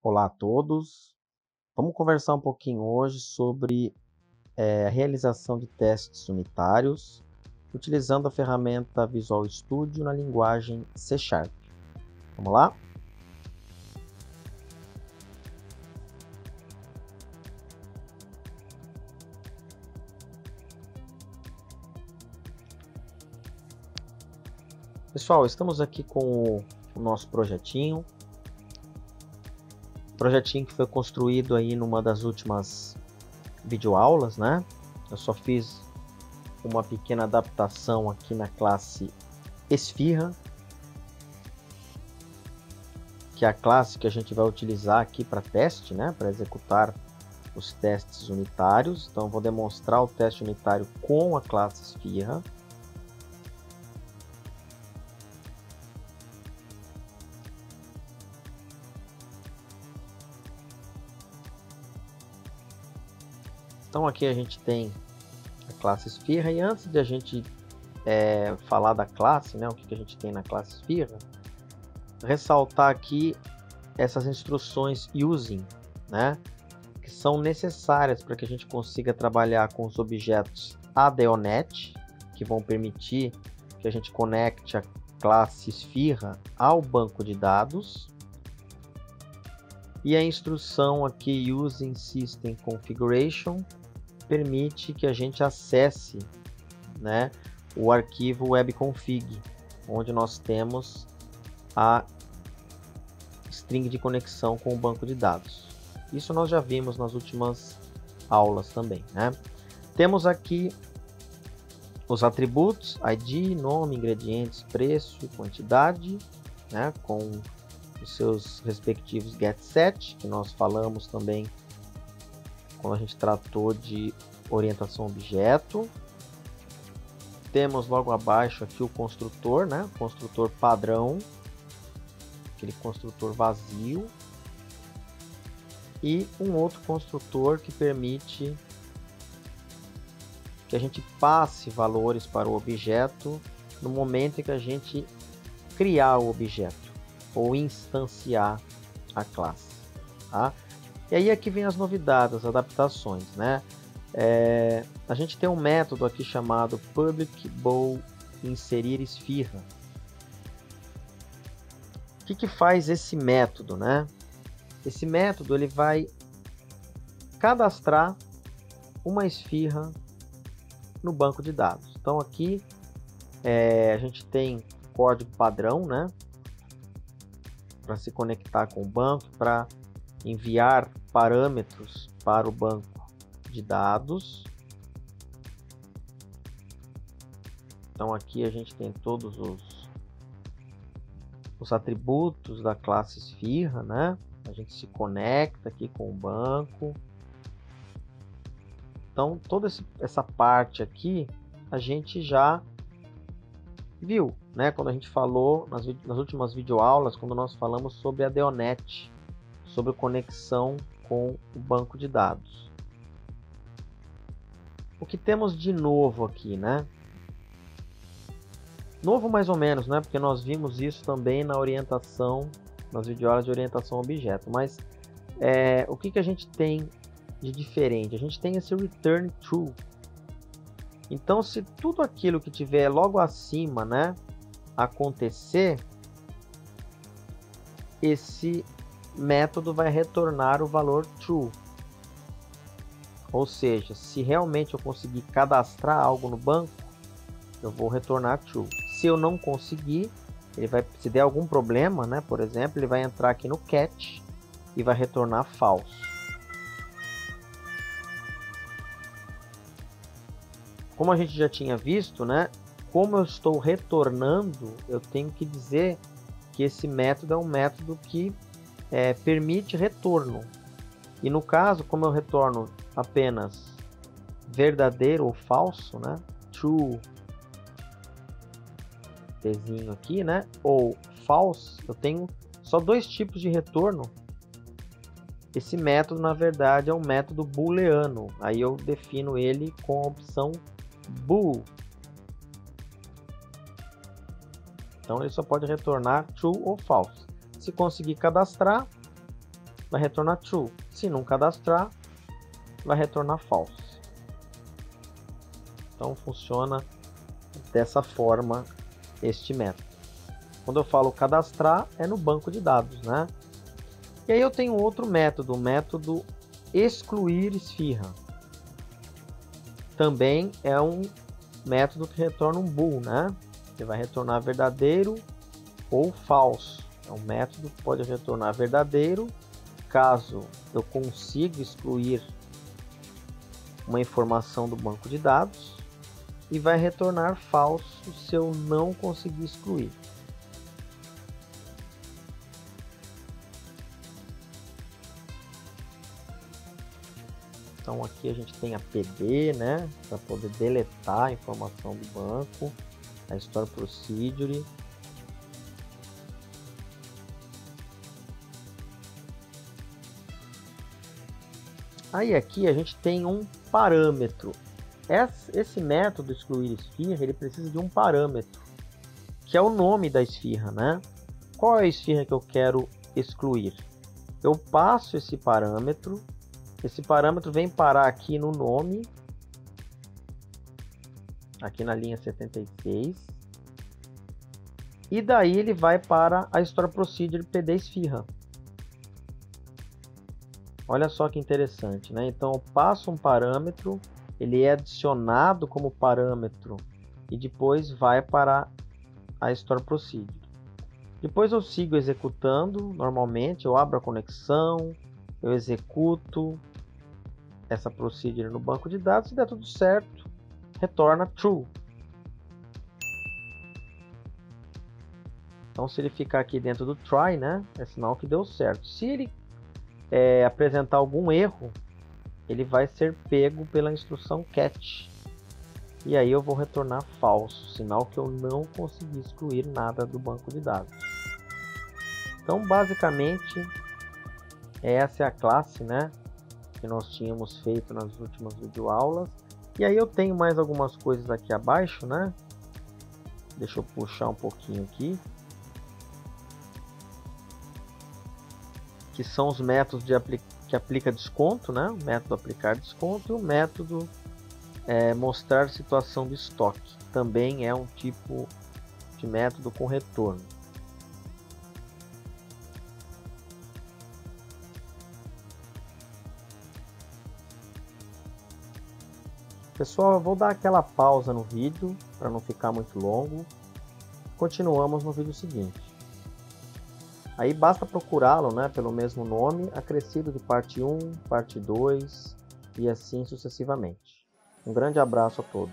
Olá a todos. Vamos conversar um pouquinho hoje sobre a realização de testes unitários utilizando a ferramenta Visual Studio na linguagem C#. Vamos lá? Pessoal, estamos aqui com o nosso projetinho. Projetinho que foi construído aí numa das últimas videoaulas, né? Eu só fiz uma pequena adaptação aqui na classe Esfirra, que é a classe que a gente vai utilizar aqui para teste, né? Para executar os testes unitários. Então, eu vou demonstrar o teste unitário com a classe Esfirra. Então, aqui a gente tem a classe Esfirra, e antes de a gente falar da classe, né, o que a gente tem na classe Esfirra, ressaltar aqui essas instruções using, né, que são necessárias para que a gente consiga trabalhar com os objetos ADONet, que vão permitir que a gente conecte a classe Esfirra ao banco de dados, e a instrução aqui using system configuration permite que a gente acesse, né, o arquivo webconfig, onde nós temos a string de conexão com o banco de dados. Isso nós já vimos nas últimas aulas também, né? Temos aqui os atributos, ID, nome, ingredientes, preço, quantidade, né, com os seus respectivos getSet, que nós falamos também quando a gente tratou de orientação objeto. Temos logo abaixo aqui o construtor, né? Construtor padrão, aquele construtor vazio, e um outro construtor que permite que a gente passe valores para o objeto no momento em que a gente criar o objeto ou instanciar a classe, tá? E aí aqui vem as novidades, as adaptações, né? A gente tem um método aqui chamado public bool inserir esfirra. O que faz esse método, né? Esse método ele vai cadastrar uma esfirra no banco de dados. Então aqui a gente tem código padrão, né? Para se conectar com o banco, para enviar parâmetros para o banco de dados. Então aqui a gente tem todos os atributos da classe Esfirra, né? A gente se conecta aqui com o banco. Então toda essa parte aqui a gente já viu, né? Quando a gente falou nas últimas videoaulas, quando nós falamos sobre a ADONet, sobre conexão com o banco de dados. O que temos de novo aqui, né? Novo mais ou menos, né? Porque nós vimos isso também na orientação, nas videoaulas de orientação a objeto. Mas o que a gente tem de diferente? A gente tem esse return true. Então, se tudo aquilo que tiver logo acima, né, acontecer, esse método vai retornar o valor true. Ou seja, se realmente eu conseguir cadastrar algo no banco, eu vou retornar true. Se eu não conseguir, ele vai, se der algum problema, né, por exemplo, ele vai entrar aqui no catch e vai retornar false. Como a gente já tinha visto, né, como eu estou retornando, eu tenho que dizer que esse método é um método que permite retorno. E no caso, como eu retorno apenas verdadeiro ou falso, né, true, Tzinho aqui, né, ou false, eu tenho só dois tipos de retorno. Esse método, na verdade, é um método booleano. Aí eu defino ele com a opção bool. Então ele só pode retornar true ou false. Se conseguir cadastrar, vai retornar true. Se não cadastrar, vai retornar false. Então funciona dessa forma este método. Quando eu falo cadastrar, é no banco de dados, né? E aí eu tenho outro método, o método excluir esfirra. Também é um método que retorna um bool, né? Ele vai retornar verdadeiro ou falso. É um método que pode retornar verdadeiro caso eu consiga excluir uma informação do banco de dados, e vai retornar falso se eu não conseguir excluir. Então aqui a gente tem a PD, né, para poder deletar a informação do banco, a Store Procedure. Aí aqui a gente tem um parâmetro. Esse método excluir esfirra, ele precisa de um parâmetro, que é o nome da esfirra, né? Qual é a esfirra que eu quero excluir? Eu passo esse parâmetro vem parar aqui no nome, aqui na linha 76, e daí ele vai para a Store Procedure PD esfirra. Olha só que interessante, né? Então eu passo um parâmetro, ele é adicionado como parâmetro e depois vai para a Store Procedure. Depois eu sigo executando normalmente, eu abro a conexão, eu executo essa procedure no banco de dados, se der tudo certo, retorna true. Então se ele ficar aqui dentro do try, né, é sinal que deu certo. Se ele apresentar algum erro, ele vai ser pego pela instrução catch. E aí eu vou retornar falso, sinal que eu não consegui excluir nada do banco de dados. Então basicamente essa é a classe, né, que nós tínhamos feito nas últimas videoaulas. E aí eu tenho mais algumas coisas aqui abaixo, né? Deixa eu puxar um pouquinho aqui. Que são os métodos que aplica desconto, né? O método aplicar desconto e o método mostrar situação de estoque. Também é um tipo de método com retorno. Pessoal, eu vou dar aquela pausa no vídeo para não ficar muito longo. Continuamos no vídeo seguinte. Aí basta procurá-lo, né, pelo mesmo nome, acrescido de parte 1, parte 2 e assim sucessivamente. Um grande abraço a todos.